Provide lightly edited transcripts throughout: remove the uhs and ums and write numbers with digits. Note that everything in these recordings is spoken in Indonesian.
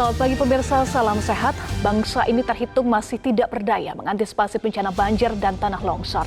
Selamat pagi pemirsa, salam sehat. Bangsa ini terhitung masih tidak berdaya mengantisipasi bencana banjir dan tanah longsor.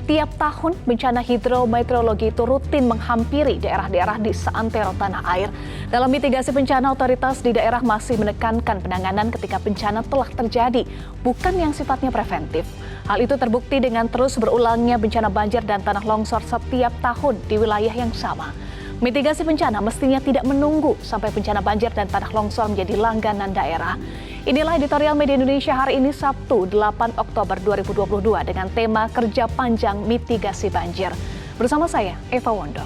Tiap tahun bencana hidrometeorologi itu rutin menghampiri daerah-daerah di seantero tanah air. Dalam mitigasi bencana, otoritas di daerah masih menekankan penanganan ketika bencana telah terjadi, bukan yang sifatnya preventif. Hal itu terbukti dengan terus berulangnya bencana banjir dan tanah longsor setiap tahun di wilayah yang sama. Mitigasi bencana mestinya tidak menunggu sampai bencana banjir dan tanah longsor menjadi langganan daerah. Inilah editorial Media Indonesia hari ini Sabtu 8 Oktober 2022 dengan tema Kerja Panjang Mitigasi Banjir. Bersama saya, Eva Wondo.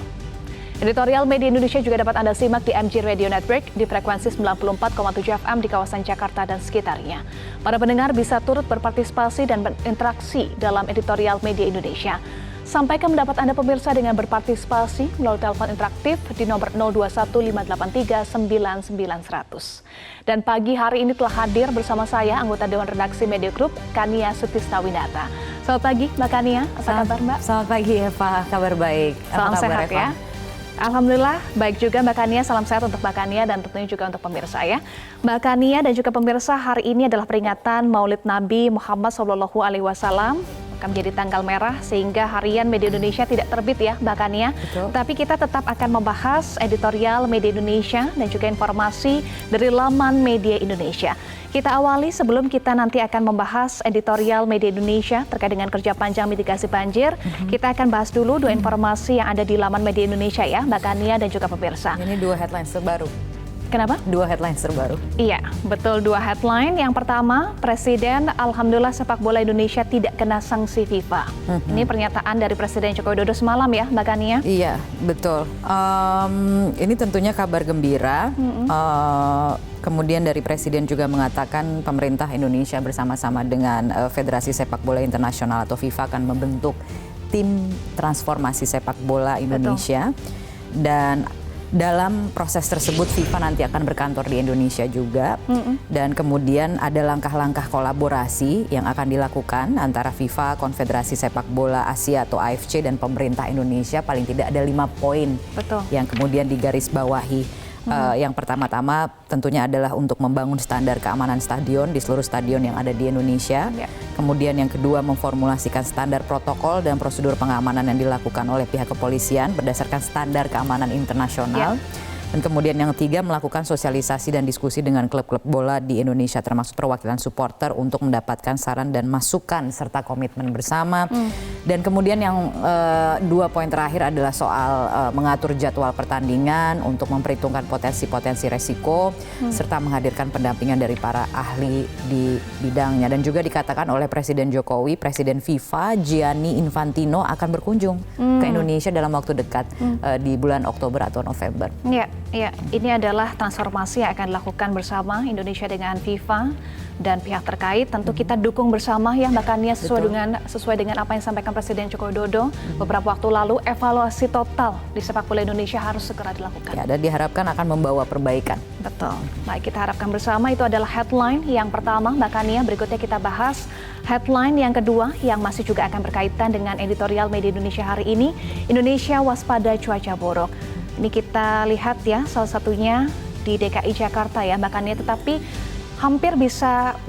Editorial Media Indonesia juga dapat Anda simak di MG Radio Network di frekuensi 94,7 FM di kawasan Jakarta dan sekitarnya. Para pendengar bisa turut berpartisipasi dan berinteraksi dalam editorial Media Indonesia. Sampaikan pendapat Anda pemirsa dengan berpartisipasi melalui telepon interaktif di nomor 0215839900. Dan pagi hari ini telah hadir bersama saya anggota Dewan Redaksi Media Group, Kania Sutistawinata. Selamat pagi Mbak Kania, apa kabar Mbak? Selamat pagi Eva, kabar baik. Salam sehat ya. Alhamdulillah, baik juga Mbak Kania, salam sehat untuk Mbak Kania dan tentunya juga untuk pemirsa ya. Mbak Kania dan juga pemirsa, hari ini adalah peringatan Maulid Nabi Muhammad SAW. Akan menjadi tanggal merah sehingga harian Media Indonesia tidak terbit ya Mbak Kania. Betul. Tapi kita tetap akan membahas editorial Media Indonesia dan juga informasi dari laman Media Indonesia. Kita awali sebelum kita nanti akan membahas editorial Media Indonesia terkait dengan kerja panjang mitigasi banjir. Kita akan bahas dulu dua informasi yang ada di laman Media Indonesia ya Mbak Kania dan juga pemirsa. Ini dua headline terbaru. Kenapa? Dua headline terbaru. Iya, betul, dua headline. Yang pertama, Presiden Alhamdulillah sepak bola Indonesia tidak kena sanksi FIFA. Ini pernyataan dari Presiden Joko Widodo semalam ya, Mbak Kania? Iya, betul. Ini tentunya kabar gembira. Kemudian dari Presiden juga mengatakan pemerintah Indonesia bersama-sama dengan Federasi Sepak Bola Internasional atau FIFA akan membentuk tim transformasi sepak bola Indonesia. Betul. Dan dalam proses tersebut FIFA nanti akan berkantor di Indonesia juga. Dan kemudian ada langkah-langkah kolaborasi yang akan dilakukan antara FIFA, Konfederasi Sepak Bola Asia atau AFC dan pemerintah Indonesia. Paling tidak ada 5 poin. Betul. Yang kemudian digarisbawahi. Yang pertama-tama tentunya adalah untuk membangun standar keamanan stadion di seluruh stadion yang ada di Indonesia. Kemudian yang kedua memformulasikan standar protokol dan prosedur pengamanan yang dilakukan oleh pihak kepolisian berdasarkan standar keamanan internasional. Dan kemudian yang ketiga melakukan sosialisasi dan diskusi dengan klub-klub bola di Indonesia termasuk perwakilan supporter untuk mendapatkan saran dan masukan serta komitmen bersama. Dan kemudian yang 2 poin terakhir adalah soal mengatur jadwal pertandingan untuk memperhitungkan potensi-potensi resiko serta menghadirkan pendampingan dari para ahli di bidangnya. Dan juga dikatakan oleh Presiden Jokowi, Presiden FIFA Gianni Infantino akan berkunjung ke Indonesia dalam waktu dekat di bulan Oktober atau November. Ya, ini adalah transformasi yang akan dilakukan bersama Indonesia dengan FIFA dan pihak terkait. Tentu kita dukung bersama ya Mbak Kania sesuai dengan apa yang disampaikan Presiden Joko Widodo beberapa waktu lalu. Evaluasi total di sepak bola Indonesia harus segera dilakukan. Ya, dan diharapkan akan membawa perbaikan. Betul. Baik, kita harapkan bersama. Itu adalah headline yang pertama Mbak Kania. Berikutnya kita bahas headline yang kedua yang masih juga akan berkaitan dengan editorial Media Indonesia hari ini. Indonesia waspada cuaca buruk. Ini kita lihat ya, salah satunya di DKI Jakarta ya Mbak Kania, tetapi hampir bisa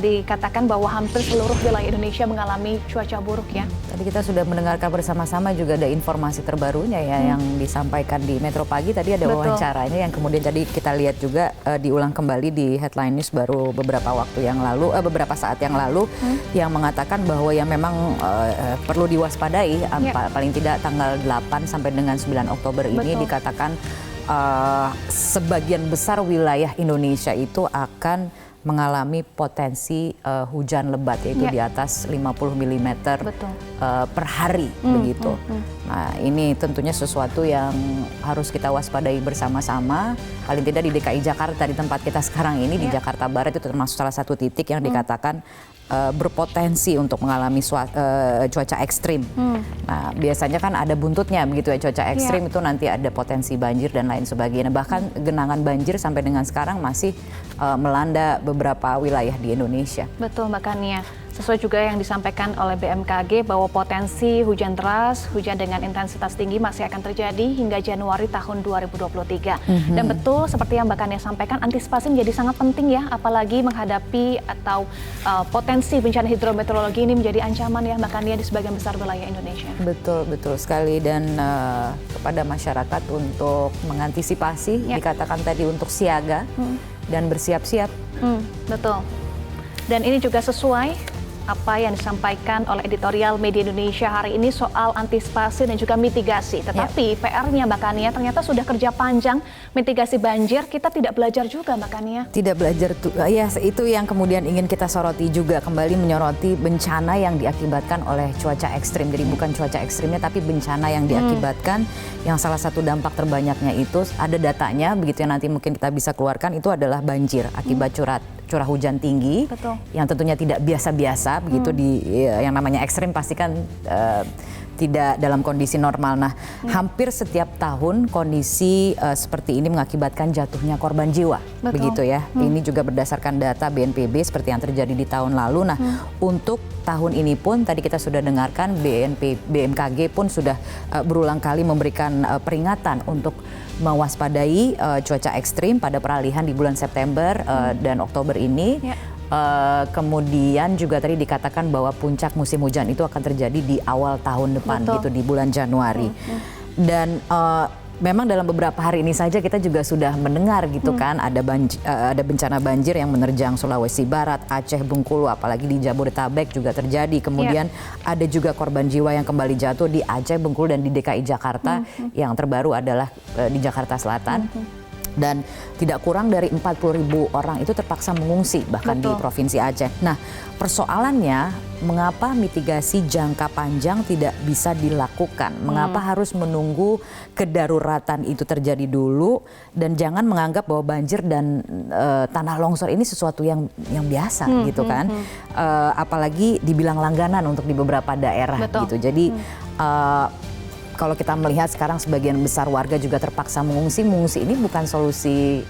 dikatakan bahwa hampir seluruh wilayah Indonesia mengalami cuaca buruk ya. Tadi kita sudah mendengarkan bersama-sama juga ada informasi terbarunya ya yang disampaikan di Metro Pagi. Tadi ada wawancaranya yang kemudian tadi kita lihat juga diulang kembali di headline news baru beberapa saat yang lalu yang mengatakan bahwa yang memang perlu diwaspadai paling tidak tanggal 8 sampai dengan 9 Oktober ini dikatakan sebagian besar wilayah Indonesia itu akan mengalami potensi hujan lebat yaitu di atas 50 mm per hari begitu. Nah, ini tentunya sesuatu yang harus kita waspadai bersama-sama. Paling tidak di DKI Jakarta, di tempat kita sekarang ini di Jakarta Barat itu termasuk salah satu titik yang dikatakan berpotensi untuk mengalami cuaca ekstrim. Nah, biasanya kan ada buntutnya begitu ya, cuaca ekstrim itu nanti ada potensi banjir dan lain sebagainya. Bahkan genangan banjir sampai dengan sekarang masih melanda beberapa wilayah di Indonesia. Betul Mbak Kania. Sesuai juga yang disampaikan oleh BMKG bahwa potensi hujan deras, hujan dengan intensitas tinggi masih akan terjadi hingga Januari tahun 2023. Dan betul seperti yang Mbak Kania sampaikan, antisipasi menjadi sangat penting ya, apalagi menghadapi atau potensi bencana hidrometeorologi ini menjadi ancaman ya Mbak Kania di sebagian besar wilayah Indonesia. Betul sekali, dan kepada masyarakat untuk mengantisipasi, dikatakan tadi untuk siaga dan bersiap-siap. Betul. Dan ini juga sesuai apa yang disampaikan oleh editorial Media Indonesia hari ini soal antisipasi dan juga mitigasi. Tetapi PR-nya Mbak Kania ternyata sudah kerja panjang mitigasi banjir, kita tidak belajar juga Mbak Kania. Tidak belajar, ya itu yang kemudian ingin kita soroti juga, kembali menyoroti bencana yang diakibatkan oleh cuaca ekstrim. Jadi bukan cuaca ekstrimnya tapi bencana yang diakibatkan, yang salah satu dampak terbanyaknya itu ada datanya, begitu yang nanti mungkin kita bisa keluarkan, itu adalah banjir akibat curah hujan tinggi. Betul. Yang tentunya tidak biasa-biasa begitu yang namanya ekstrim pasti kan tidak dalam kondisi normal. Nah, hampir setiap tahun kondisi seperti ini mengakibatkan jatuhnya korban jiwa. Betul. Begitu ya. Ini juga berdasarkan data BNPB seperti yang terjadi di tahun lalu. Nah, untuk tahun ini pun tadi kita sudah dengarkan BMKG pun sudah berulang kali memberikan peringatan untuk mewaspadai cuaca ekstrim pada peralihan di bulan September dan Oktober ini. Kemudian juga tadi dikatakan bahwa puncak musim hujan itu akan terjadi di awal tahun depan. Betul. Gitu, di bulan Januari. Dan memang dalam beberapa hari ini saja kita juga sudah mendengar gitu kan ada bencana banjir yang menerjang Sulawesi Barat, Aceh, Bengkulu, apalagi di Jabodetabek juga terjadi. Kemudian ada juga korban jiwa yang kembali jatuh di Aceh, Bengkulu, dan di DKI Jakarta. Yang terbaru adalah di Jakarta Selatan. Dan tidak kurang dari 40.000 orang itu terpaksa mengungsi bahkan di Provinsi Aceh. Nah, persoalannya mengapa mitigasi jangka panjang tidak bisa dilakukan? Mengapa harus menunggu kedaruratan itu terjadi dulu, dan jangan menganggap bahwa banjir dan tanah longsor ini sesuatu yang biasa gitu kan? Apalagi dibilang langganan untuk di beberapa daerah gitu. Jadi kalau kita melihat sekarang sebagian besar warga juga terpaksa mengungsi ini bukan solusi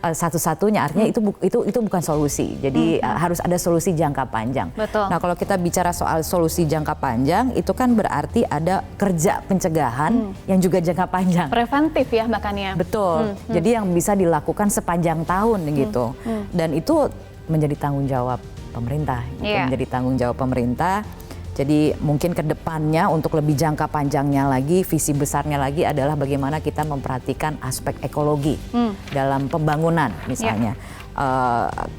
satu-satunya, artinya itu bukan solusi. Jadi harus ada solusi jangka panjang. Betul. Nah, kalau kita bicara soal solusi jangka panjang, itu kan berarti ada kerja pencegahan yang juga jangka panjang. Preventif ya Mbak Kania. Betul. Jadi yang bisa dilakukan sepanjang tahun gitu. Dan itu menjadi tanggung jawab pemerintah. Menjadi tanggung jawab pemerintah. Jadi mungkin ke depannya untuk lebih jangka panjangnya lagi, visi besarnya lagi adalah bagaimana kita memperhatikan aspek ekologi dalam pembangunan misalnya.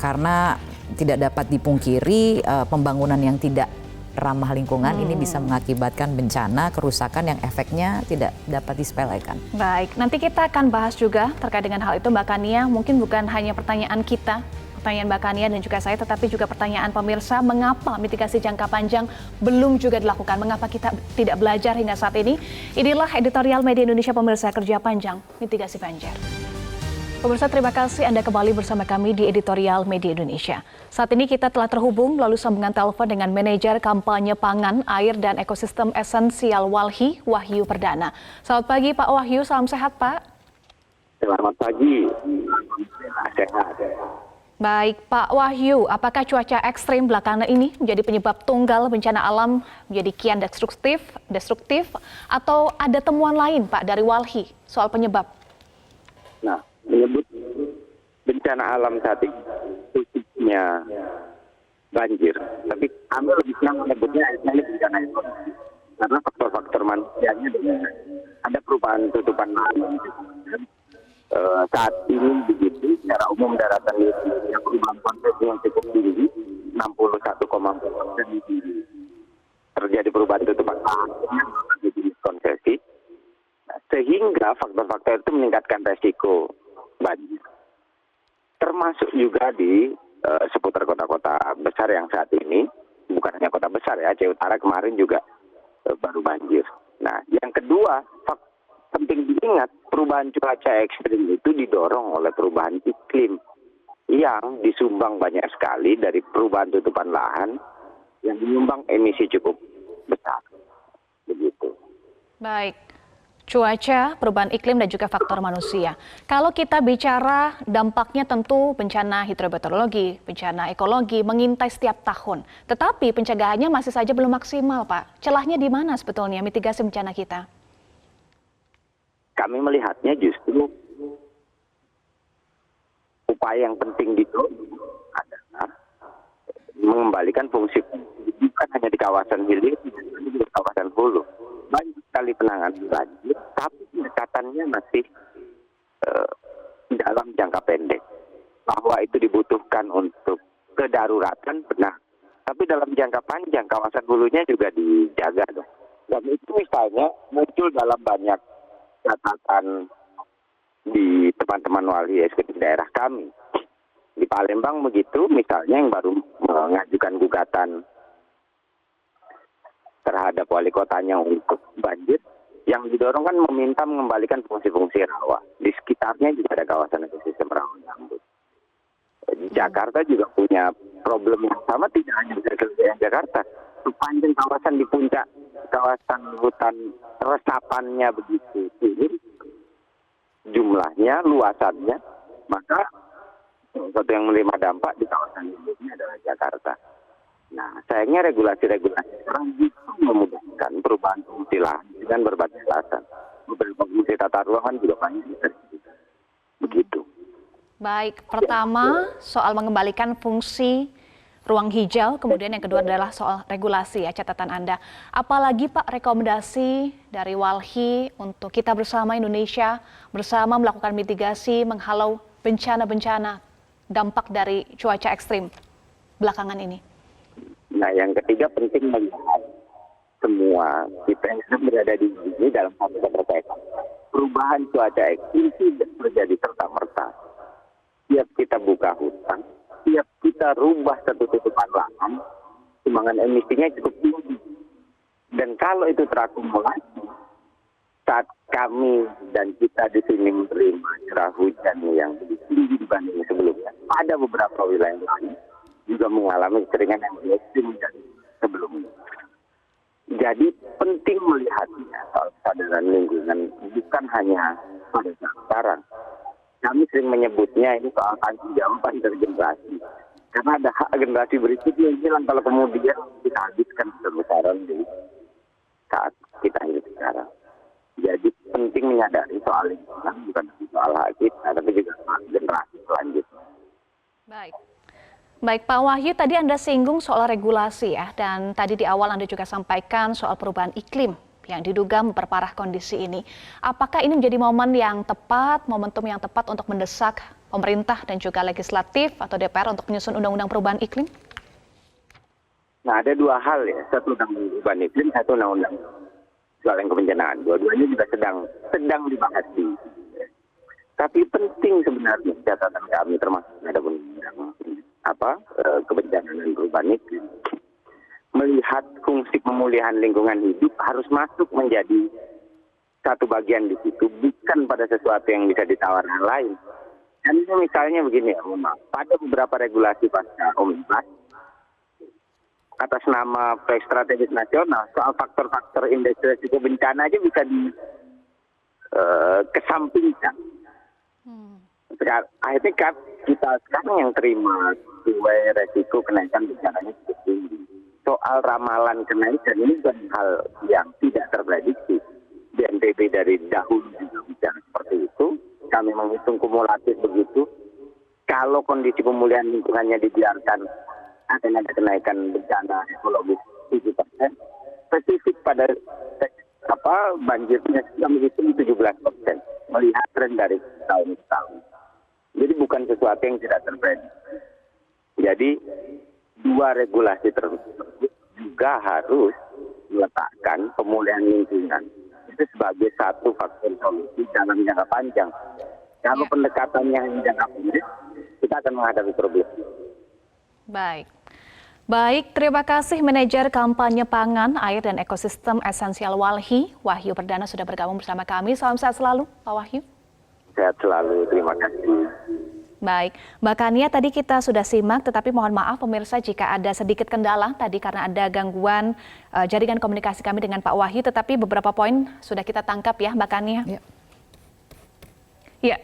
Karena tidak dapat dipungkiri pembangunan yang tidak ramah lingkungan ini bisa mengakibatkan bencana, kerusakan yang efeknya tidak dapat disepelekan. Baik, nanti kita akan bahas juga terkait dengan hal itu Mbak Kania. Mungkin bukan hanya pertanyaan kita, pertanyaan Mbak Kania dan juga saya, tetapi juga pertanyaan pemirsa, mengapa mitigasi jangka panjang belum juga dilakukan? Mengapa kita tidak belajar hingga saat ini? Inilah editorial Media Indonesia pemirsa, kerja panjang mitigasi banjir. Pemirsa, terima kasih Anda kembali bersama kami di editorial Media Indonesia. Saat ini kita telah terhubung melalui sambungan telepon dengan manajer kampanye pangan, air, dan ekosistem esensial Walhi, Wahyu Perdana. Selamat pagi Pak Wahyu, salam sehat Pak. Selamat pagi, sehat. Baik, Pak Wahyu, apakah cuaca ekstrim belakangan ini menjadi penyebab tunggal bencana alam menjadi kian destruktif, atau ada temuan lain, Pak, dari Walhi soal penyebab? Nah, menyebut bencana alam saat ini, khususnya banjir, tapi kami lebih senang menyebutnya ini bencana ekonomi. Karena faktor-faktor manusianya ada perubahan tutupan lahan. Saat ini begitu, secara umum daratan di Indonesia perubahan konsesi yang cukup tinggi, 61,4%. Terjadi perubahan tutupan lahan di konsesi, sehingga faktor-faktor itu meningkatkan resiko banjir. Termasuk juga di seputar kota-kota besar yang saat ini, bukan hanya kota besar ya, Aceh Utara kemarin juga baru banjir. Nah, yang kedua, penting diingat, perubahan cuaca ekstrim itu didorong oleh perubahan iklim yang disumbang banyak sekali dari perubahan tutupan lahan yang menyumbang emisi cukup besar. Begitu. Baik. Cuaca, perubahan iklim, dan juga faktor manusia. Kalau kita bicara dampaknya tentu bencana hidrometeorologi, bencana ekologi mengintai setiap tahun. Tetapi pencegahannya masih saja belum maksimal, Pak. Celahnya di mana sebetulnya mitigasi bencana kita? Kami melihatnya justru upaya yang penting itu adalah mengembalikan fungsi bukan hanya di kawasan hilir, tapi di kawasan hulu. Banyak sekali penanganan banjir, tapi pendekatannya masih dalam jangka pendek. Bahwa itu dibutuhkan untuk kedaruratan, benar. Tapi dalam jangka panjang, kawasan hulunya juga dijaga dong. Dan itu misalnya muncul dalam banyak catatan di teman-teman wali eksekutif daerah kami. Di Palembang begitu, misalnya yang baru mengajukan gugatan terhadap wali kotanya untuk banjir, yang didorong kan meminta mengembalikan fungsi-fungsi rawa. Di sekitarnya juga ada kawasan ekosistem rawa gambut. Di Jakarta juga punya problem yang sama, tidak hanya di Jakarta. Sepanjang kawasan di puncak, kawasan hutan resapannya begitu turun, jumlahnya, luasannya, maka satu yang menerima dampak di kawasan ini adalah Jakarta. Nah, sayangnya regulasi-regulasi sekarang justru memudahkan perubahan fungsi lahan dengan berbagai alasan. Beberapa fungsi tata ruang kan juga banyak begitu. Baik, pertama soal mengembalikan fungsi ruang hijau, kemudian yang kedua adalah soal regulasi ya, catatan Anda. Apalagi Pak rekomendasi dari Walhi untuk kita bersama Indonesia, bersama melakukan mitigasi, menghalau bencana-bencana dampak dari cuaca ekstrim belakangan ini? Nah, yang ketiga penting melihat semua kita yang berada di sini dalam satu keterkaitan. Perubahan cuaca ekstrim tidak terjadi serta-merta. Tiap kita buka hutan, tiap kita rubah satu tutupan lahan, sumbangan emisinya cukup tinggi. Dan kalau itu terakumulasi, saat kami dan kita di sini menerima curah hujan yang lebih tinggi dibanding sebelumnya, ada beberapa wilayah lain juga mengalami kekeringan yang lebih ekstrim dari sebelumnya. Jadi penting melihatnya soal kesadaran lingkungan bukan hanya pada saat sekarang. Kami sering menyebutnya ini soal tanggung jawab antar generasi. Karena ada hak generasi berikutnya yang hilang kalau kemudian kita habiskan besar-besaran di saat kita hidup sekarang. Jadi penting menyadari soal lingkungan bukan soal hak kita, tapi juga soal generasi selanjutnya. Baik Pak Wahyu, tadi Anda singgung soal regulasi ya, dan tadi di awal Anda juga sampaikan soal perubahan iklim yang diduga memperparah kondisi ini. Apakah ini menjadi momen yang tepat, momentum yang tepat untuk mendesak pemerintah dan juga legislatif atau DPR untuk menyusun undang-undang perubahan iklim? Nah, ada dua hal ya, satu undang-undang perubahan iklim, satu undang-undang soal kebencanaan. Dua-duanya juga sedang dibahas di. Tapi penting sebenarnya catatan kami termasuk ada undang kebencanaan dan perubahan iklim. Melihat fungsi pemulihan lingkungan hidup harus masuk menjadi satu bagian di situ, bukan pada sesuatu yang bisa ditawar yang lain. Dan ini misalnya begini ya, pada beberapa regulasi pasca Omnibus, atas nama proyek strategis nasional, soal faktor-faktor indeks risiko bencana aja bisa dikesampingkan. Akhirnya kita sekarang yang terima resiko kenaikan bencananya cukup tinggi. Soal ramalan kenaikan ini bukan hal yang tidak terprediksi. BNPB dari dahulu juga bicara seperti itu. Kami menghitung kumulatif begitu. Kalau kondisi pemulihan lingkungannya dibiarkan, akan ada kenaikan bencana ekologis 7%. Spesifik pada banjirnya kami hitung 17%. Melihat tren dari tahun ke tahun. Jadi bukan sesuatu yang tidak terprediksi. Jadi dua regulasi tersebut juga harus meletakkan pemulihan lingkungan itu sebagai satu faktor solusi dalam jangka panjang. Kalau pendekatannya yang jangka pendek, kita akan menghadapi problem. Baik, terima kasih Manajer Kampanye Pangan, Air dan Ekosistem Esensial Walhi, Wahyu Perdana sudah bergabung bersama kami. Salam sehat selalu, Pak Wahyu. Sehat selalu, terima kasih. Baik, Mbak Kania tadi kita sudah simak, tetapi mohon maaf pemirsa jika ada sedikit kendala tadi karena ada gangguan jaringan komunikasi kami dengan Pak Wahyu, tetapi beberapa poin sudah kita tangkap ya Mbak Kania. Ya.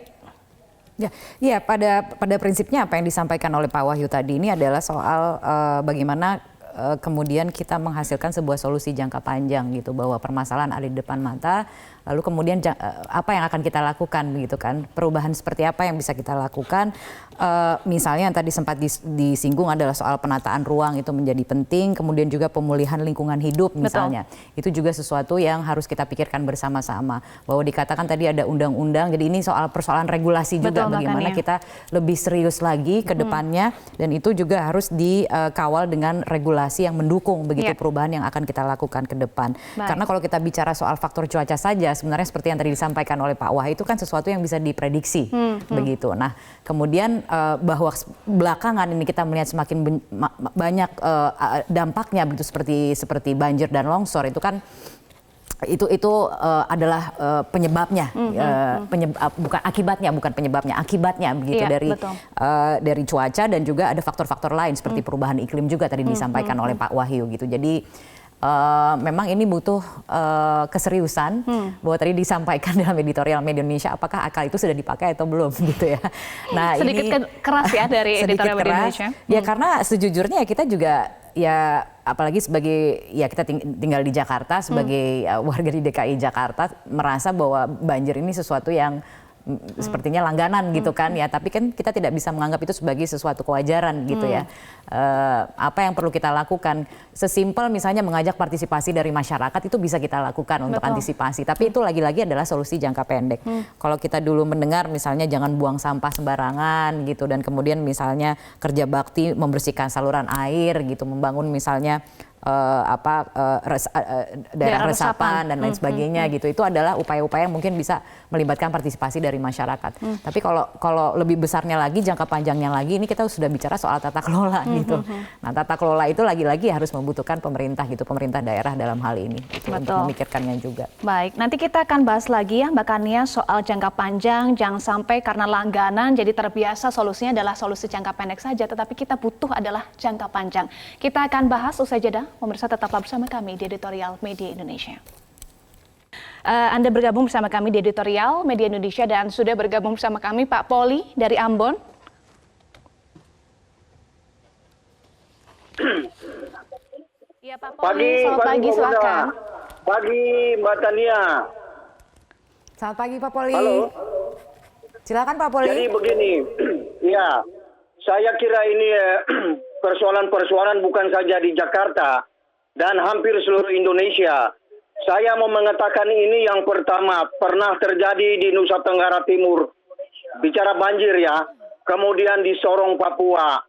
Ya, pada prinsipnya apa yang disampaikan oleh Pak Wahyu tadi ini adalah soal bagaimana kemudian kita menghasilkan sebuah solusi jangka panjang gitu, bahwa permasalahan ada di depan mata, lalu kemudian apa yang akan kita lakukan begitu kan, perubahan seperti apa yang bisa kita lakukan. Misalnya yang tadi sempat disinggung adalah soal penataan ruang itu menjadi penting, kemudian juga pemulihan lingkungan hidup misalnya. Betul. Itu juga sesuatu yang harus kita pikirkan bersama-sama, bahwa dikatakan tadi ada undang-undang, jadi ini soal persoalan regulasi juga. Betul, bagaimana kita lebih serius lagi ke depannya, dan itu juga harus dikawal dengan regulasi yang mendukung begitu perubahan yang akan kita lakukan ke depan. Karena kalau kita bicara soal faktor cuaca saja, sebenarnya seperti yang tadi disampaikan oleh Pak Wahyu itu kan sesuatu yang bisa diprediksi begitu. Nah, kemudian bahwa belakangan ini kita melihat semakin banyak dampaknya begitu, seperti banjir dan longsor itu kan itu adalah penyebabnya, bukan akibatnya, akibatnya begitu, dari cuaca, dan juga ada faktor-faktor lain seperti perubahan iklim juga tadi disampaikan oleh Pak Wahyu gitu. Jadi memang ini butuh keseriusan, bahwa tadi disampaikan dalam editorial Media Indonesia, apakah akal itu sudah dipakai atau belum gitu ya. Nah, sedikit ini keras ya dari editorial Media Indonesia. Ya karena sejujurnya kita juga ya, apalagi sebagai kita tinggal di Jakarta, sebagai warga di DKI Jakarta, merasa bahwa banjir ini sesuatu yang sepertinya langganan gitu kan ya, tapi kan kita tidak bisa menganggap itu sebagai sesuatu kewajaran gitu ya. Apa yang perlu kita lakukan, sesimpel misalnya mengajak partisipasi dari masyarakat, itu bisa kita lakukan untuk antisipasi, tapi itu lagi-lagi adalah solusi jangka pendek. Kalau kita dulu mendengar misalnya jangan buang sampah sembarangan gitu, dan kemudian misalnya kerja bakti membersihkan saluran air gitu, membangun misalnya daerah resapan dan lain sebagainya gitu, itu adalah upaya-upaya yang mungkin bisa melibatkan partisipasi dari masyarakat. Tapi kalau lebih besarnya lagi, jangka panjangnya lagi, ini kita sudah bicara soal tata kelola gitu. Nah, tata kelola itu lagi-lagi harus membutuhkan pemerintah gitu, pemerintah daerah dalam hal ini gitu, untuk memikirkannya juga. Baik, nanti kita akan bahas lagi ya Mbak Kania soal jangka panjang, jangan sampai karena langganan jadi terbiasa solusinya adalah solusi jangka pendek saja, tetapi kita butuh adalah jangka panjang. Kita akan bahas usai jeda. Pemirsa tetaplah bersama kami di editorial Media Indonesia. Anda bergabung bersama kami di editorial Media Indonesia, dan sudah bergabung bersama kami Pak Poli dari Ambon. Ya Pak Poli, selamat pagi, silakan. Pagi Mbak Tania. Selamat pagi Pak Poli. Halo. Silakan Pak Poli. Jadi begini, ya, saya kira ini persoalan-persoalan bukan saja di Jakarta dan hampir seluruh Indonesia. Saya mau mengatakan ini yang pertama pernah terjadi di Nusa Tenggara Timur. Bicara banjir ya, kemudian di Sorong, Papua.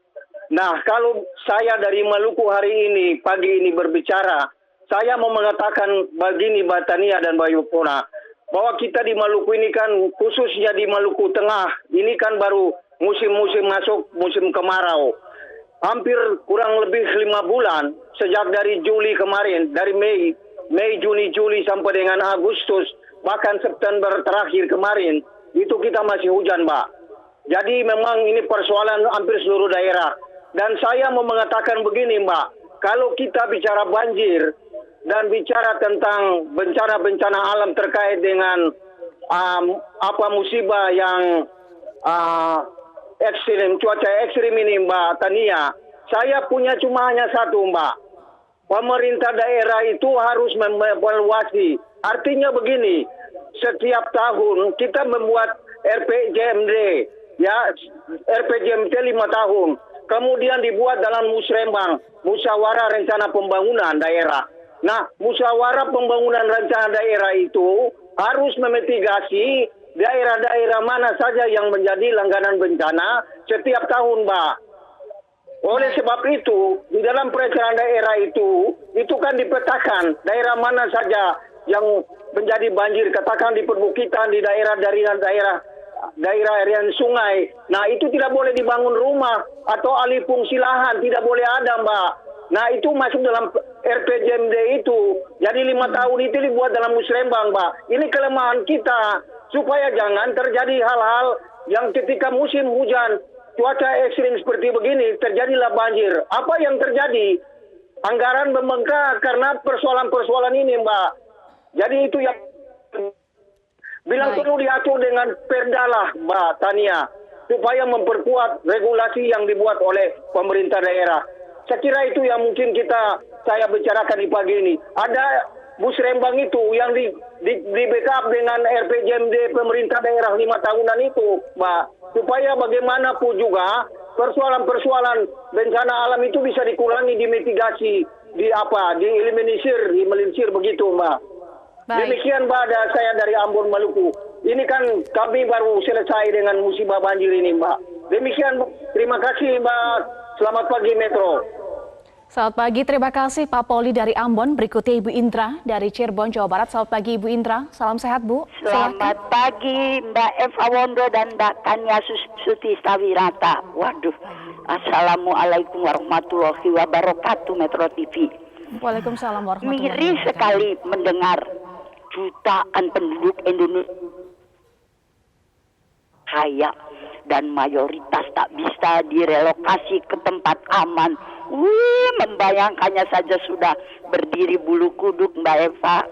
Nah, kalau saya dari Maluku hari ini, pagi ini berbicara, saya mau mengatakan begini Mbak Tania dan Mbak Yupona, bahwa kita di Maluku ini kan, khususnya di Maluku Tengah, ini kan baru musim-musim masuk musim kemarau. Hampir kurang lebih 5 bulan sejak dari Juli kemarin, dari Mei, Juni, Juli sampai dengan Agustus, bahkan September terakhir kemarin, itu kita masih hujan, Mbak. Jadi memang ini persoalan hampir seluruh daerah. Dan saya mau mengatakan begini, Mbak, kalau kita bicara banjir dan bicara tentang bencana-bencana alam terkait dengan musibah yang ekstrim, cuaca ekstrim ini Mbak Tania, saya punya cuma hanya satu Mbak. Pemerintah daerah itu harus mengevaluasi. Artinya begini, setiap tahun kita membuat RPJMD, ya RPJMD 5 tahun. Kemudian dibuat dalam musrembang, musyawarah rencana pembangunan daerah. Nah, musyawarah pembangunan rencana daerah itu harus memitigasi daerah-daerah mana saja yang menjadi langganan bencana setiap tahun, Mbak. Oleh sebab itu, di dalam perencanaan daerah itu kan dipetakan daerah mana saja yang menjadi banjir, katakan di perbukitan, di daerah area sungai. Nah, itu tidak boleh dibangun rumah atau alih fungsi lahan, tidak boleh ada, Mbak. Nah, itu masuk dalam RPJMD itu. Jadi 5 tahun itu dibuat dalam musrembang, Mbak. Ini kelemahan kita, supaya jangan terjadi hal-hal yang ketika musim hujan, cuaca ekstrim seperti begini, terjadilah banjir. Apa yang terjadi? Anggaran membengkak karena persoalan-persoalan ini, Mbak. Jadi itu yang bilang perlu diatur dengan perda lah, Mbak Tania, supaya memperkuat regulasi yang dibuat oleh pemerintah daerah. Saya kira itu yang mungkin saya bicarakan di pagi ini. Ada bus Rembang itu yang di backup dengan RPJMD pemerintah daerah 5 tahunan itu, Mbak. Supaya bagaimanapun juga persoalan-persoalan bencana alam itu bisa dikurangi, dimitigasi, dieliminir begitu, Mbak. Baik. Demikian Mbak, saya dari Ambon, Maluku. Ini kan kami baru selesai dengan musibah banjir ini, Mbak. Demikian, terima kasih Mbak. Selamat pagi Metro. Selamat pagi, terima kasih Pak Poli dari Ambon. Berikutnya Ibu Indra dari Cirebon, Jawa Barat. Selamat pagi Ibu Indra, salam sehat Bu. Selamat pagi Mbak Eva Wondo dan Mbak Tania Sutistawirata. Waduh, Assalamualaikum warahmatullahi wabarakatuh Metro TV. Waalaikumsalam warahmatullahi wabarakatuh. Miris sekali mendengar jutaan penduduk Indonesia kaya dan mayoritas tak bisa direlokasi ke tempat aman. Membayangkannya saja sudah berdiri bulu kuduk Mbak Eva.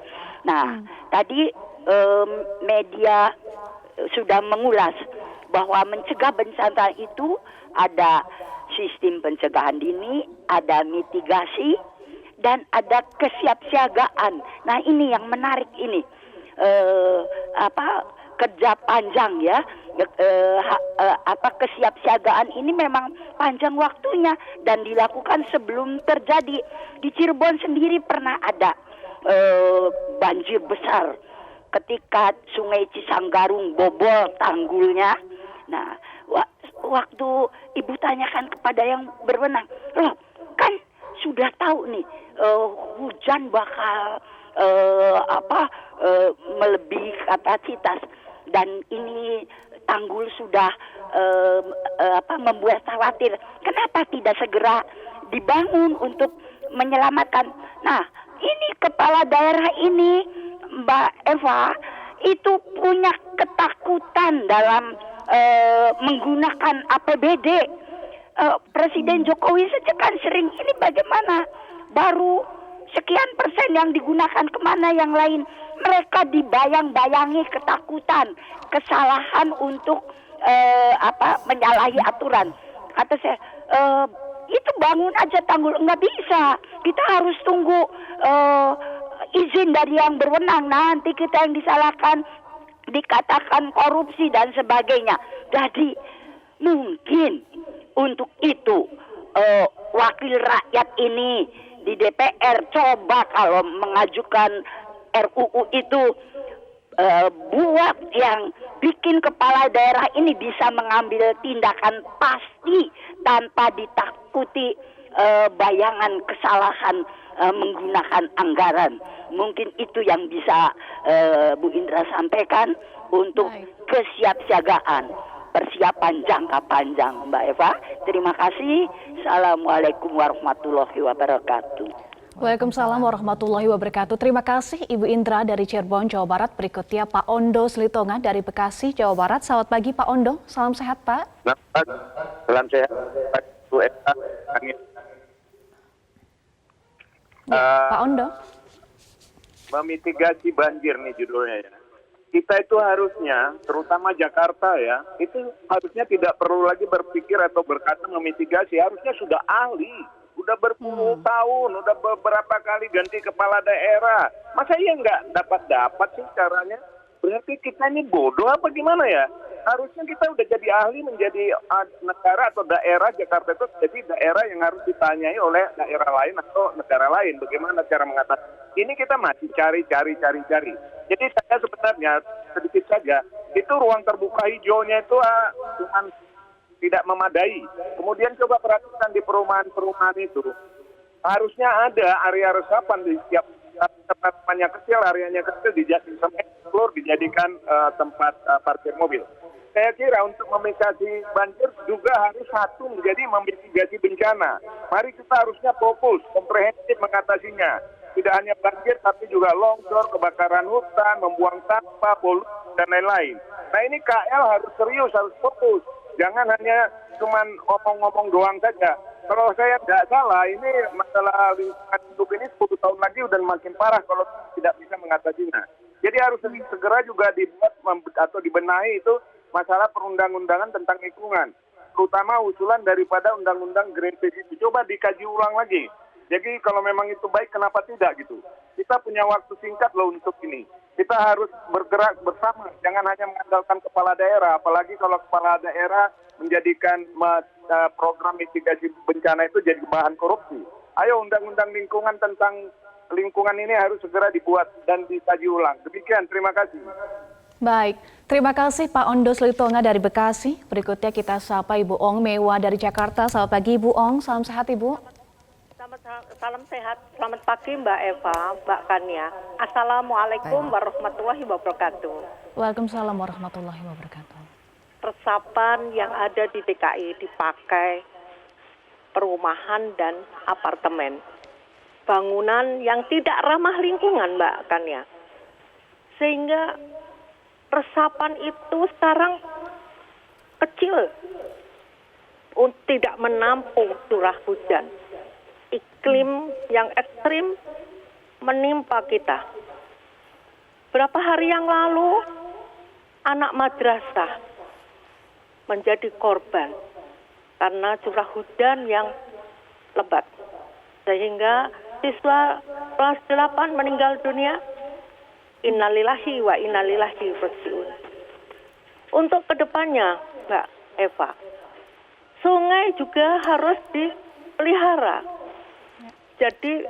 Nah, tadi media sudah mengulas bahwa mencegah bencana itu ada sistem pencegahan dini, ada mitigasi, dan ada kesiapsiagaan. Nah, ini yang menarik ini. Kerja panjang ya. Kesiapsiagaan ini memang panjang waktunya dan dilakukan sebelum terjadi. Di Cirebon sendiri pernah ada banjir besar ketika Sungai Cisanggarung bobol tanggulnya. Nah, waktu Ibu tanyakan kepada yang berwenang, loh kan sudah tahu nih hujan bakal melebihi kapasitas dan ini tanggul sudah membuat khawatir. Kenapa tidak segera dibangun untuk menyelamatkan? Nah, ini kepala daerah ini Mbak Eva itu punya ketakutan dalam menggunakan APBD. Presiden Jokowi saja kan sering ini bagaimana? Baru sekian persen yang digunakan kemana yang lain. Mereka dibayang-bayangi ketakutan, kesalahan untuk menyalahi aturan. Kata saya, itu bangun aja tanggul, nggak bisa. Kita harus tunggu izin dari yang berwenang. Nanti kita yang disalahkan, dikatakan korupsi dan sebagainya. Jadi mungkin untuk itu wakil rakyat ini di DPR coba kalau mengajukan RUU itu buat yang bikin kepala daerah ini bisa mengambil tindakan pasti tanpa ditakuti bayangan kesalahan menggunakan anggaran. Mungkin itu yang bisa Bu Indra sampaikan untuk kesiapsiagaan, persiapan jangka panjang, Mbak Eva. Terima kasih. Assalamualaikum warahmatullahi wabarakatuh. Waalaikumsalam warahmatullahi wabarakatuh. Terima kasih Ibu Indra dari Cirebon, Jawa Barat. Berikutnya Pak Ondo Selitonga dari Bekasi, Jawa Barat. Selamat pagi Pak Ondo, salam sehat Pak. Salam sehat Bu Eva. Pak Ondo. Memitigasi banjir nih judulnya ya. Kita itu harusnya, terutama Jakarta ya, itu harusnya tidak perlu lagi berpikir atau berkata memitigasi. Harusnya sudah ahli, udah berpuluh tahun, udah beberapa kali ganti kepala daerah. Masa iya nggak dapat sih caranya? Berarti kita ini bodoh apa gimana ya? Harusnya kita udah jadi ahli menjadi negara atau daerah. Jakarta itu jadi daerah yang harus ditanyai oleh daerah lain atau negara lain. Bagaimana cara mengatasi? Ini kita masih cari. Jadi saya sebenarnya sedikit saja, itu ruang terbuka hijaunya itu cuma tidak memadai. Kemudian coba perhatikan di perumahan-perumahan itu, harusnya ada area resapan di setiap tempatnya kecil, areanya kecil dijadikan tempat parkir mobil. Saya kira untuk memitigasi banjir juga harus satu menjadi memitigasi bencana. Mari kita harusnya fokus, komprehensif mengatasinya. Tidak hanya banjir tapi juga longsor, kebakaran hutan, membuang sampah, polusi, dan lain-lain. Nah ini KL harus serius, harus fokus. Jangan hanya cuman ngomong-ngomong doang saja. Kalau saya tidak salah, ini masalah lingkungan hidup ini 10 tahun lagi udah makin parah kalau tidak bisa mengatasinya. Jadi harus segera juga dibuat atau dibenahi itu masalah perundang-undangan tentang lingkungan. Terutama usulan daripada undang-undang Greenpeace itu. Coba dikaji ulang lagi. Jadi kalau memang itu baik, kenapa tidak gitu? Kita punya waktu singkat loh untuk ini. Kita harus bergerak bersama. Jangan hanya mengandalkan kepala daerah. Apalagi kalau kepala daerah menjadikan program mitigasi bencana itu jadi bahan korupsi. Ayo undang-undang lingkungan tentang lingkungan ini harus segera dibuat dan dikaji ulang. Demikian, terima kasih. Baik, terima kasih Pak Ondos Litonga dari Bekasi. Berikutnya kita sapa Ibu Ong Mewa dari Jakarta. Selamat pagi Ibu Ong, salam sehat Ibu. Salam sehat, selamat pagi Mbak Eva, Mbak Kania. Assalamualaikum warahmatullahi wabarakatuh. Waalaikumsalam warahmatullahi wabarakatuh. Resapan yang ada di DKI dipakai perumahan dan apartemen. Bangunan yang tidak ramah lingkungan Mbak Kania. Sehingga resapan itu sekarang kecil, tidak menampung curah hujan. Iklim yang ekstrim menimpa kita. Berapa hari yang lalu, anak madrasah menjadi korban karena curah hujan yang lebat. Sehingga siswa kelas 8 meninggal dunia. Innalillahi wa innalillahi raji'un. Untuk kedepannya, Mbak Eva, sungai juga harus dipelihara. Jadi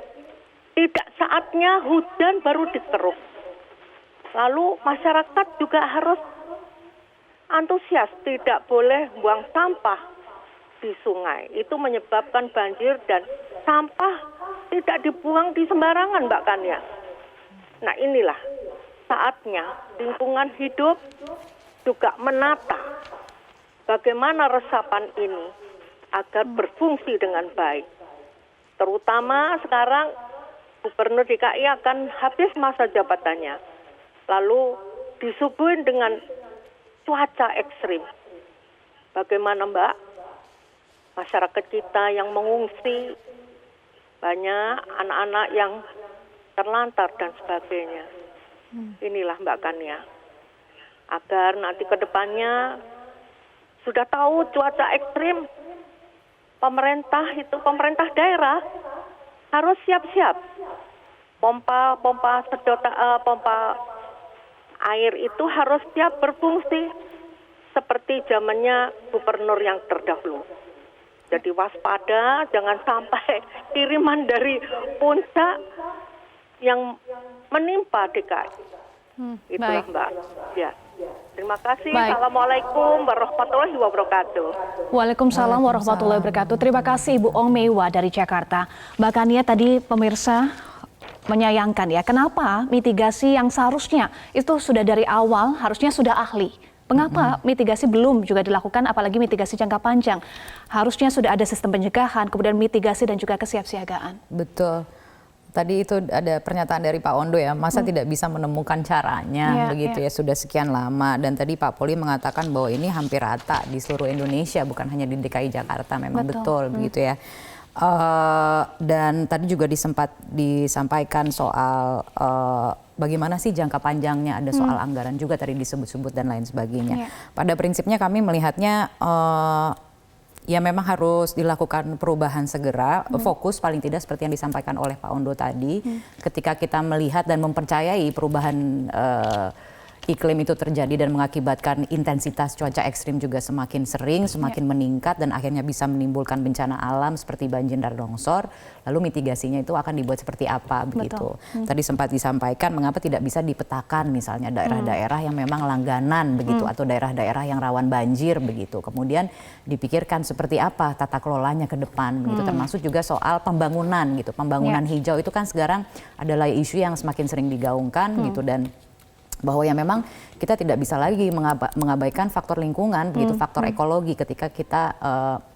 tidak saatnya hujan baru dikeruk. Lalu masyarakat juga harus antusias, tidak boleh buang sampah di sungai. Itu menyebabkan banjir dan sampah tidak dibuang di sembarangan, Mbak Kania. Nah inilah saatnya lingkungan hidup juga menata bagaimana resapan ini agar berfungsi dengan baik. Terutama sekarang Gubernur DKI akan habis masa jabatannya. Lalu disuguhin dengan cuaca ekstrim. Bagaimana Mbak? Masyarakat kita yang mengungsi, banyak anak-anak yang terlantar dan sebagainya. Inilah Mbak Kania. Agar nanti ke depannya sudah tahu cuaca ekstrim, pemerintah daerah harus siap-siap. Pompa air itu harus siap berfungsi seperti zamannya gubernur yang terdahulu. Jadi waspada, jangan sampai kiriman dari puncak yang menimpa DKI. Itulah baik. Mbak. Ya. Terima kasih. Baik. Assalamualaikum warahmatullahi wabarakatuh. Waalaikumsalam warahmatullahi wabarakatuh. Terima kasih Ibu Ong Mewa dari Jakarta. Mbak Kania, tadi pemirsa menyayangkan ya, kenapa mitigasi yang seharusnya itu sudah dari awal harusnya sudah ahli. Mengapa mitigasi belum juga dilakukan, apalagi mitigasi jangka panjang? Harusnya sudah ada sistem pencegahan, kemudian mitigasi dan juga kesiapsiagaan. Betul. Tadi itu ada pernyataan dari Pak Ondo ya, masa tidak bisa menemukan caranya begitu ya, sudah sekian lama. Dan tadi Pak Poli mengatakan bahwa ini hampir rata di seluruh Indonesia, bukan hanya di DKI Jakarta, memang betul begitu ya. Dan tadi juga disampaikan soal bagaimana sih jangka panjangnya, ada soal anggaran juga tadi disebut-sebut dan lain sebagainya. Pada prinsipnya kami melihatnya ya memang harus dilakukan perubahan segera, fokus paling tidak seperti yang disampaikan oleh Pak Ondo tadi, ketika kita melihat dan mempercayai perubahan iklim itu terjadi dan mengakibatkan intensitas cuaca ekstrim juga semakin sering, semakin meningkat dan akhirnya bisa menimbulkan bencana alam seperti banjir dan longsor, lalu mitigasinya itu akan dibuat seperti apa begitu. Tadi sempat disampaikan mengapa tidak bisa dipetakan misalnya daerah-daerah yang memang langganan begitu atau daerah-daerah yang rawan banjir begitu. Kemudian dipikirkan seperti apa tata kelolanya ke depan begitu, termasuk juga soal pembangunan gitu. Pembangunan hijau itu kan sekarang adalah isu yang semakin sering digaungkan gitu, dan bahwa ya memang kita tidak bisa lagi mengabaikan faktor lingkungan, begitu faktor ekologi ketika kita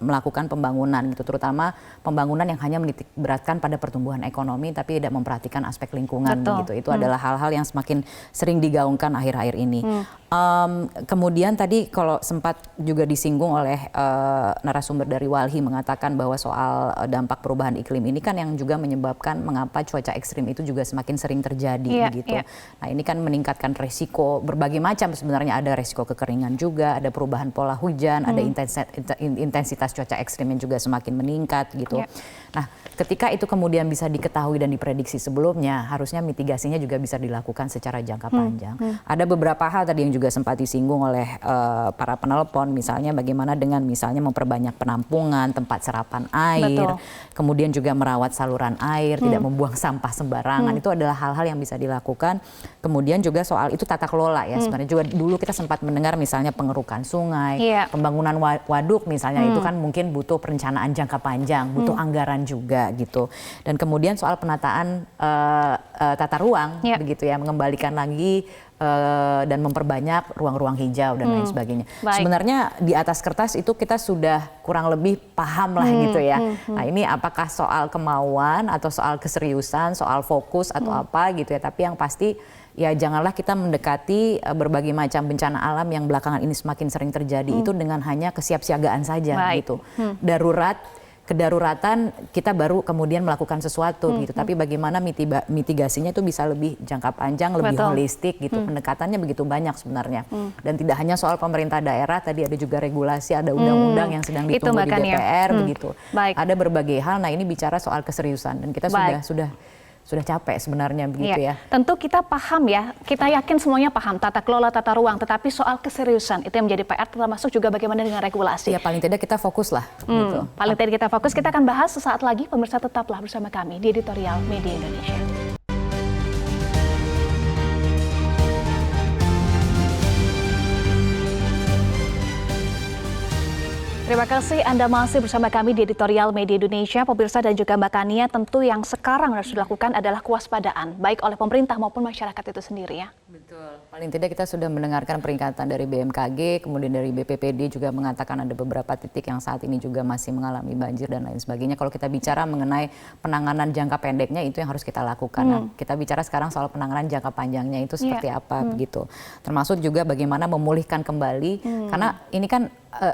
melakukan pembangunan gitu, terutama pembangunan yang hanya menitik beratkan pada pertumbuhan ekonomi tapi tidak memperhatikan aspek lingkungan begitu. Itu adalah hal-hal yang semakin sering digaungkan akhir-akhir ini. Kemudian tadi kalau sempat juga disinggung oleh narasumber dari Walhi mengatakan bahwa soal dampak perubahan iklim ini kan yang juga menyebabkan mengapa cuaca ekstrim itu juga semakin sering terjadi begitu. Nah, ini kan meningkatkan resiko berbagai macam, sebenarnya ada resiko kekeringan juga, ada perubahan pola hujan, ada intensitas cuaca ekstrim yang juga semakin meningkat gitu. Nah, ketika itu kemudian bisa diketahui dan diprediksi sebelumnya, harusnya mitigasinya juga bisa dilakukan secara jangka panjang. Ada beberapa hal tadi yang juga sempat disinggung oleh para penelpon, misalnya bagaimana dengan misalnya memperbanyak penampungan, tempat serapan air, kemudian juga merawat saluran air, tidak membuang sampah sembarangan, itu adalah hal-hal yang bisa dilakukan. Kemudian juga soal itu tata kelola ya, sebenarnya juga dulu kita sempat mendengar misalnya pengerukan sungai, pembangunan waduk misalnya, itu kan mungkin butuh perencanaan jangka panjang, butuh anggaran juga gitu. Dan kemudian soal penataan tata ruang begitu ya, mengembalikan lagi dan memperbanyak ruang-ruang hijau dan lain sebagainya. Sebenarnya di atas kertas itu kita sudah kurang lebih paham lah gitu ya. Nah, ini apakah soal kemauan atau soal keseriusan, soal fokus atau apa gitu ya, tapi yang pasti ya janganlah kita mendekati berbagai macam bencana alam yang belakangan ini semakin sering terjadi itu dengan hanya kesiapsiagaan saja gitu. Kedaruratan kita baru kemudian melakukan sesuatu gitu, tapi bagaimana mitigasinya itu bisa lebih jangka panjang, lebih holistik gitu. Pendekatannya begitu banyak sebenarnya. Dan tidak hanya soal pemerintah daerah, tadi ada juga regulasi, ada undang-undang yang sedang ditunggu di DPR begitu. Ada berbagai hal. Nah, ini bicara soal keseriusan dan kita sudah capek sebenarnya begitu ya. Tentu kita paham ya, kita yakin semuanya paham tata kelola, tata ruang, tetapi soal keseriusan itu yang menjadi PR, termasuk juga bagaimana dengan regulasi. Ya paling tidak kita fokus lah. Gitu. Paling tidak kita fokus, kita akan bahas sesaat lagi. Pemirsa tetaplah bersama kami di Editorial Media Indonesia. Terima kasih Anda masih bersama kami di Editorial Media Indonesia, pemirsa dan juga Mbak Kania. Tentu yang sekarang harus dilakukan adalah kewaspadaan, baik oleh pemerintah maupun masyarakat itu sendiri ya. Betul. Paling tidak kita sudah mendengarkan peringatan dari BMKG, kemudian dari BPPD juga mengatakan ada beberapa titik yang saat ini juga masih mengalami banjir dan lain sebagainya. Kalau kita bicara mengenai penanganan jangka pendeknya, itu yang harus kita lakukan. Nah, kita bicara sekarang soal penanganan jangka panjangnya itu seperti apa begitu. Termasuk juga bagaimana memulihkan kembali, karena ini kan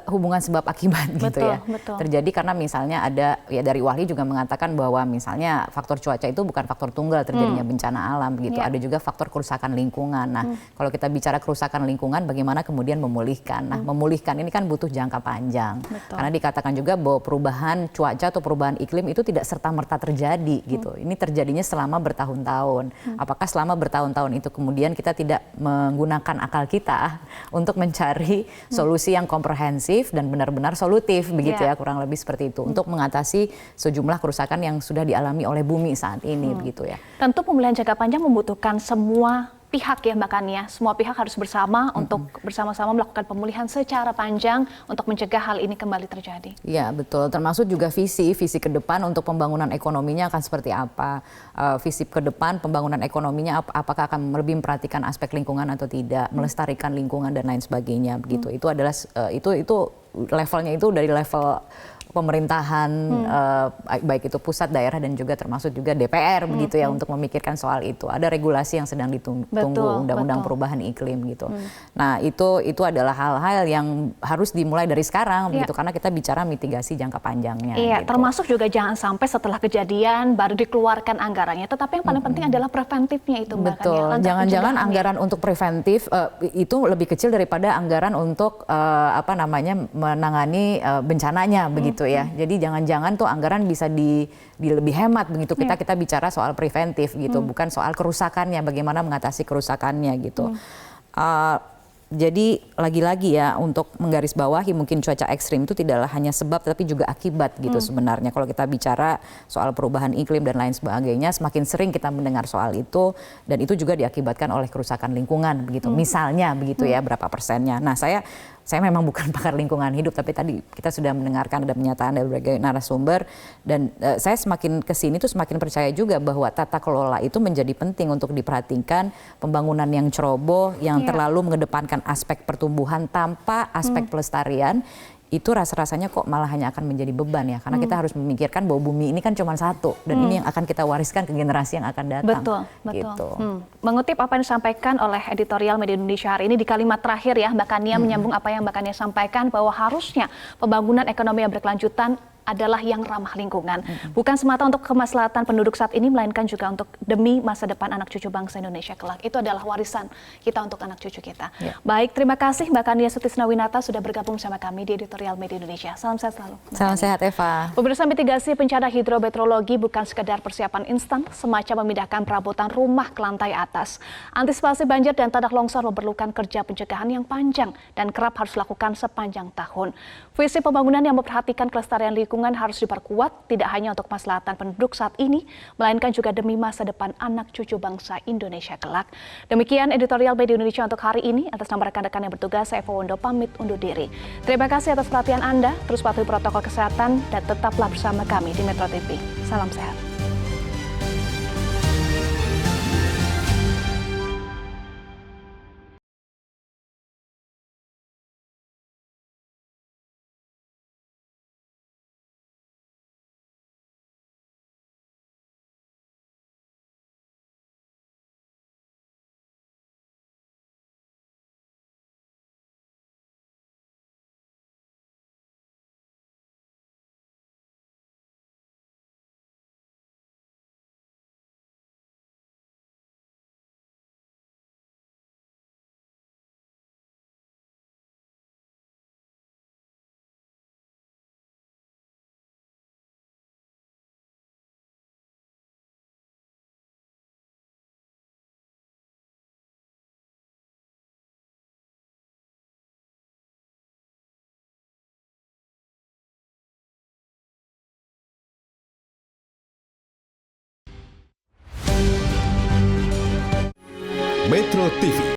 hubungan sebab akibat gitu ya. Terjadi karena misalnya ada ya dari Wahli juga mengatakan bahwa misalnya faktor cuaca itu bukan faktor tunggal terjadinya bencana alam gitu. Ada juga faktor kerusakan lingkungan. Nah, kalau kita bicara kerusakan lingkungan, bagaimana kemudian memulihkan? Nah, memulihkan ini kan butuh jangka panjang. Karena dikatakan juga bahwa perubahan cuaca atau perubahan iklim itu tidak serta-merta terjadi gitu. Ini terjadinya selama bertahun-tahun. Apakah selama bertahun-tahun itu kemudian kita tidak menggunakan akal kita untuk mencari solusi yang komprehensif dan benar-benar solutif begitu ya, kurang lebih seperti itu untuk mengatasi sejumlah kerusakan yang sudah dialami oleh bumi saat ini begitu ya. Tentu pemulihan jangka panjang membutuhkan semua pihak ya Mbak Kania, semua pihak harus bersama untuk bersama-sama melakukan pemulihan secara panjang untuk mencegah hal ini kembali terjadi. Iya betul, termasuk juga visi ke depan untuk pembangunan ekonominya akan seperti apa, visi ke depan pembangunan ekonominya apakah akan lebih memperhatikan aspek lingkungan atau tidak, melestarikan lingkungan dan lain sebagainya begitu. Itu adalah itu levelnya itu dari level pemerintahan baik itu pusat, daerah dan juga termasuk juga DPR begitu ya untuk memikirkan soal itu. Ada regulasi yang sedang ditunggu, undang-undang perubahan iklim gitu. Nah, itu adalah hal-hal yang harus dimulai dari sekarang begitu karena kita bicara mitigasi jangka panjangnya. Iya, gitu. Termasuk juga jangan sampai setelah kejadian baru dikeluarkan anggarannya, tetapi yang paling penting adalah preventifnya itu Mbak Kania. Betul. Jangan-jangan anggaran untuk preventif itu lebih kecil daripada anggaran untuk menangani bencananya begitu ya. Jadi jangan-jangan tuh anggaran bisa lebih hemat begitu kita bicara soal preventif gitu, bukan soal kerusakannya, bagaimana mengatasi kerusakannya gitu. Jadi lagi-lagi ya untuk menggarisbawahi mungkin cuaca ekstrim itu tidaklah hanya sebab tapi juga akibat gitu sebenarnya. Kalau kita bicara soal perubahan iklim dan lain sebagainya, semakin sering kita mendengar soal itu dan itu juga diakibatkan oleh kerusakan lingkungan begitu. Misalnya begitu ya berapa persennya. Nah, saya saya memang bukan pakar lingkungan hidup, tapi tadi kita sudah mendengarkan ada pernyataan dari berbagai narasumber, dan saya semakin kesini tuh semakin percaya juga bahwa tata kelola itu menjadi penting untuk diperhatikan. Pembangunan yang ceroboh, yang terlalu mengedepankan aspek pertumbuhan tanpa aspek pelestarian, itu rasa-rasanya kok malah hanya akan menjadi beban ya, karena kita harus memikirkan bahwa bumi ini kan cuma satu, dan ini yang akan kita wariskan ke generasi yang akan datang. Betul. Gitu. Mengutip apa yang disampaikan oleh editorial Media Indonesia hari ini di kalimat terakhir ya, Mbak Kania menyambung apa yang Mbak Kania sampaikan bahwa harusnya pembangunan ekonomi yang berkelanjutan adalah yang ramah lingkungan. Bukan semata untuk kemaslahatan penduduk saat ini, melainkan juga untuk demi masa depan anak cucu bangsa Indonesia kelak. Itu adalah warisan kita untuk anak cucu kita. Baik, terima kasih Mbak Kania Sutisnawinata sudah bergabung bersama kami di editorial Media Indonesia. Salam sehat selalu. Salam sehat Eva. Pemirsa, mitigasi bencana hidrometeorologi bukan sekedar persiapan instan, semacam memindahkan perabotan rumah ke lantai atas. Antisipasi banjir dan tanah longsor memerlukan kerja pencegahan yang panjang dan kerap harus dilakukan sepanjang tahun. Visi pembangunan yang memperhatikan kelestarian lingkungan harus diperkuat, tidak hanya untuk kemaslahatan penduduk saat ini, melainkan juga demi masa depan anak cucu bangsa Indonesia kelak. Demikian editorial Media Indonesia untuk hari ini. Atas nama rekan-rekan yang bertugas, saya Eva Wondo pamit undur diri. Terima kasih atas perhatian Anda, terus patuhi protokol kesehatan, dan tetaplah bersama kami di Metro TV. Salam sehat. Metro TV.